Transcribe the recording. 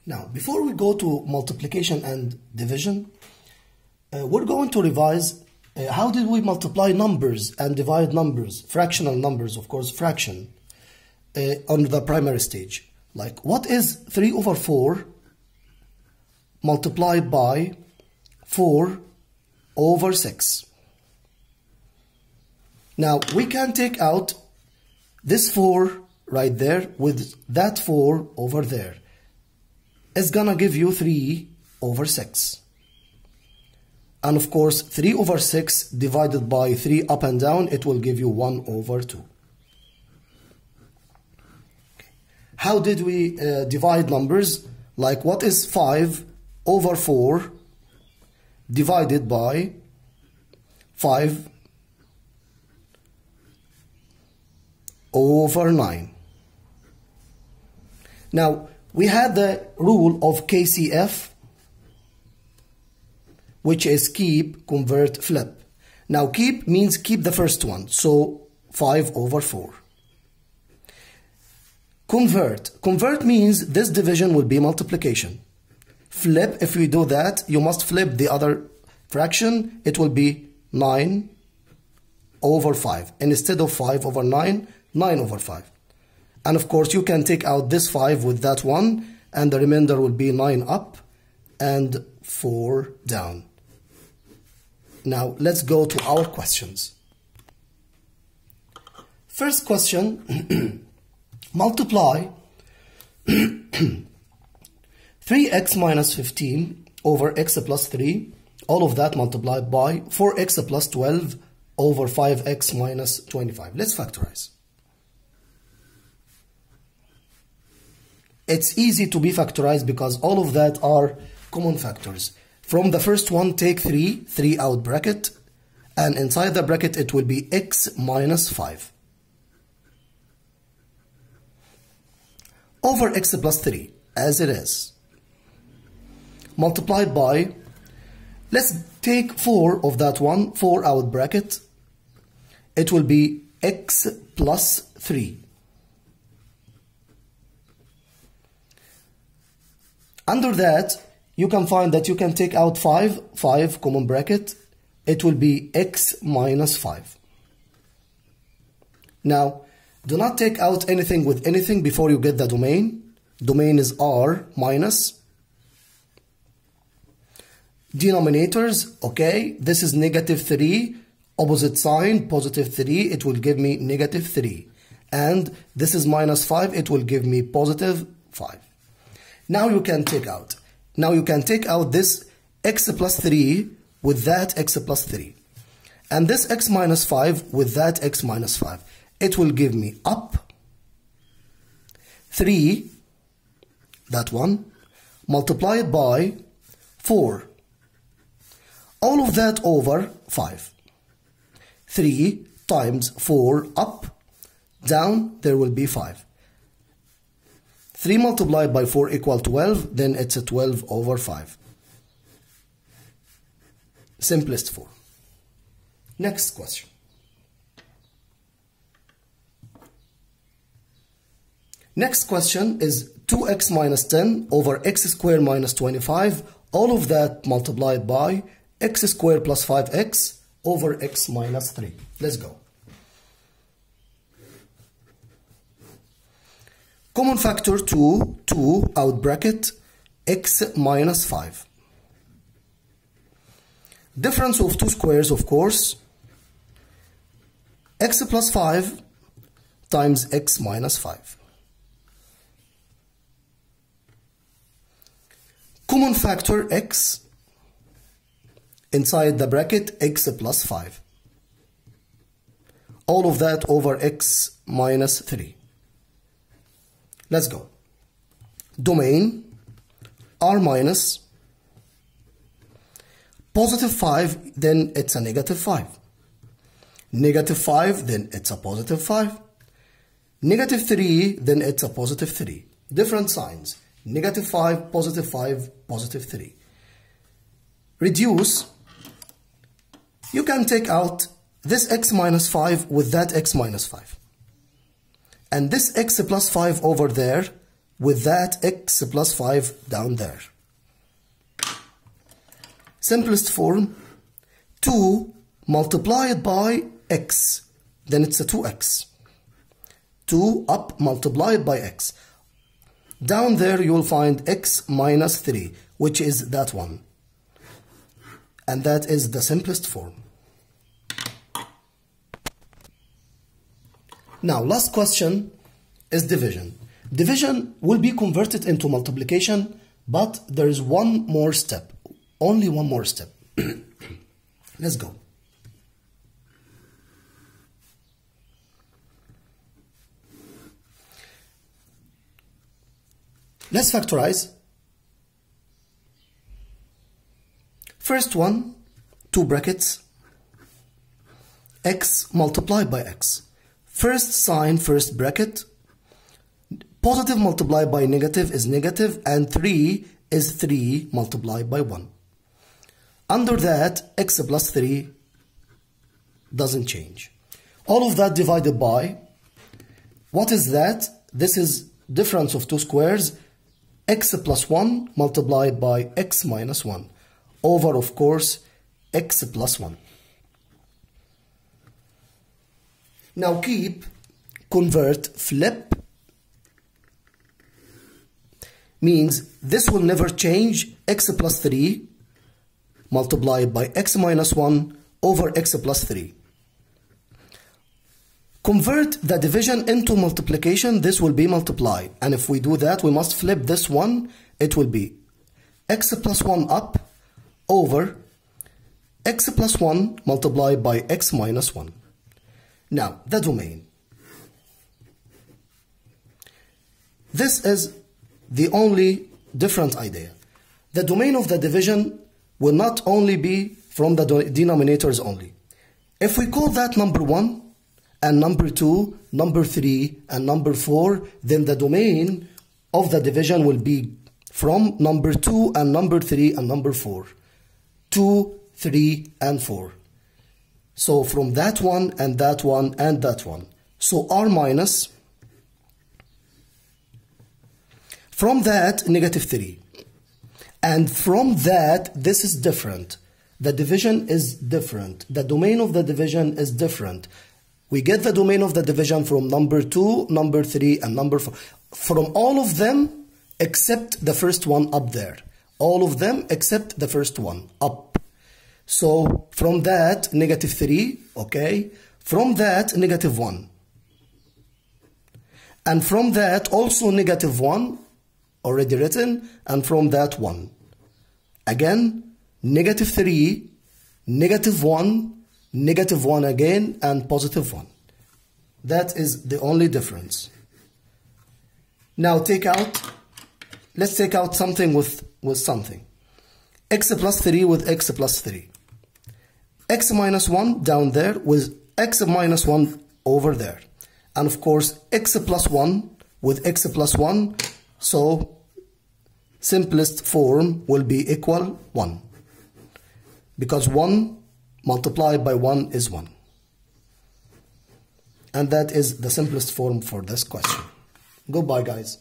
Now, before we go to multiplication and division, we're going to revise how did we multiply numbers and divide numbers, fractional numbers, of course, fraction, on the primary stage. Like, what is 3 over 4 multiplied by 4 over 6? Now, we can take out this 4 right there with that 4 over there. It's gonna give you 3 over 6. And of course, 3 over 6 divided by 3 up and down, it will give you 1 over 2. How did we divide numbers? Like, what is 5 over 4 divided by 5 over 9? Now, we had the rule of KCF, which is keep, convert, flip. Now, keep means keep the first one, so 5 over 4. Convert means this division will be multiplication. Flip, if we do that, you must flip the other fraction. It will be 9 over 5. And instead of 5 over 9, 9 over 5. And of course, you can take out this 5 with that one, and the remainder will be 9 up and 4 down. Now, let's go to our questions. First question, multiply 3x minus 15 over x plus 3, all of that multiplied by 4x plus 12 over 5x minus 25. Let's factorize. It's easy to be factorized because all of that are common factors. From the first one, take 3 out bracket, and inside the bracket it will be x minus 5 over x plus 3 as it is, multiplied by, let's take 4 of that one, 4 out bracket, it will be x plus 3. Under that, you can find that you can take out 5 common bracket, it will be x minus 5. Now, do not take out anything with anything before you get the domain. Domain is r minus. Denominators, okay, this is negative 3, opposite sign, positive 3, it will give me negative 3. And this is minus 5, it will give me positive 5. Now you can take out. Now you can take out this x plus 3 with that x plus 3. And this x minus 5 with that x minus 5. It will give me up 3, that one, multiplied by 4. All of that over 5. 3 times 4 up, down, there will be 5. 3 multiplied by 4 equal 12, then it's a 12 over 5. Simplest form. Next question. Next question is 2x minus 10 over x squared minus 25, all of that multiplied by x squared plus 5x over x minus 3. Let's go. Common factor 2 out bracket, x minus 5. Difference of two squares, of course, x plus 5 times x minus 5. Common factor x, inside the bracket, x plus 5. All of that over x minus 3. Let's go. Domain, r minus, positive 5, then it's a negative 5. Negative 5, then it's a positive 5. Negative 3, then it's a positive 3. Different signs. Negative 5, positive 3. Reduce. You can take out this x minus 5 with that x minus 5. And this x plus 5 over there with that x plus 5 down there. Simplest form, 2 multiplied by x, then it's a 2x. 2 up multiplied by x. Down there you'll find x minus 3, which is that one. And that is the simplest form. Now, last question is division. Division will be converted into multiplication, but there is one more step. Only one more step. Let's go. Let's factorize. First one, 2 brackets, x multiplied by x. First sign, first bracket. Positive multiplied by negative is negative, and 3 is 3 multiplied by 1. Under that, x plus 3 doesn't change. All of that divided by, what is that? This is difference of 2 squares, x plus 1 multiplied by x minus 1, over, of course, x plus 1. Now keep, convert, flip, means this will never change, x plus 3 multiplied by x minus 1 over x plus 3. Convert the division into multiplication, this will be multiplied. And if we do that, we must flip this one. It will be x plus 1 up over x plus 1 multiplied by x minus 1. Now, the domain. This is the only different idea. The domain of the division will not only be from the denominators only. If we call that number 1 and number 2, number 3 and number 4, then the domain of the division will be from number 2 and number 3 and number 4. 2, 3 and 4. So from that one and that one and that one. So R minus, from that negative 3. And from that, this is different. The division is different. The domain of the division is different. We get the domain of the division from number 2, number 3, and number 4. From all of them except the first one up there. All of them except the first one up. So from that, negative 3, okay. From that, negative 1. And from that, also negative 1, already written, and from that 1. Again, negative 3, negative 1, negative 1 again, and positive 1. That is the only difference. Now let's take out something with something. X plus 3 with x plus 3. X minus 1 down there with x minus 1 over there. And of course, x plus 1 with x plus 1. So, simplest form will be equal 1. Because 1 multiplied by 1 is 1. And that is the simplest form for this question. Goodbye, guys.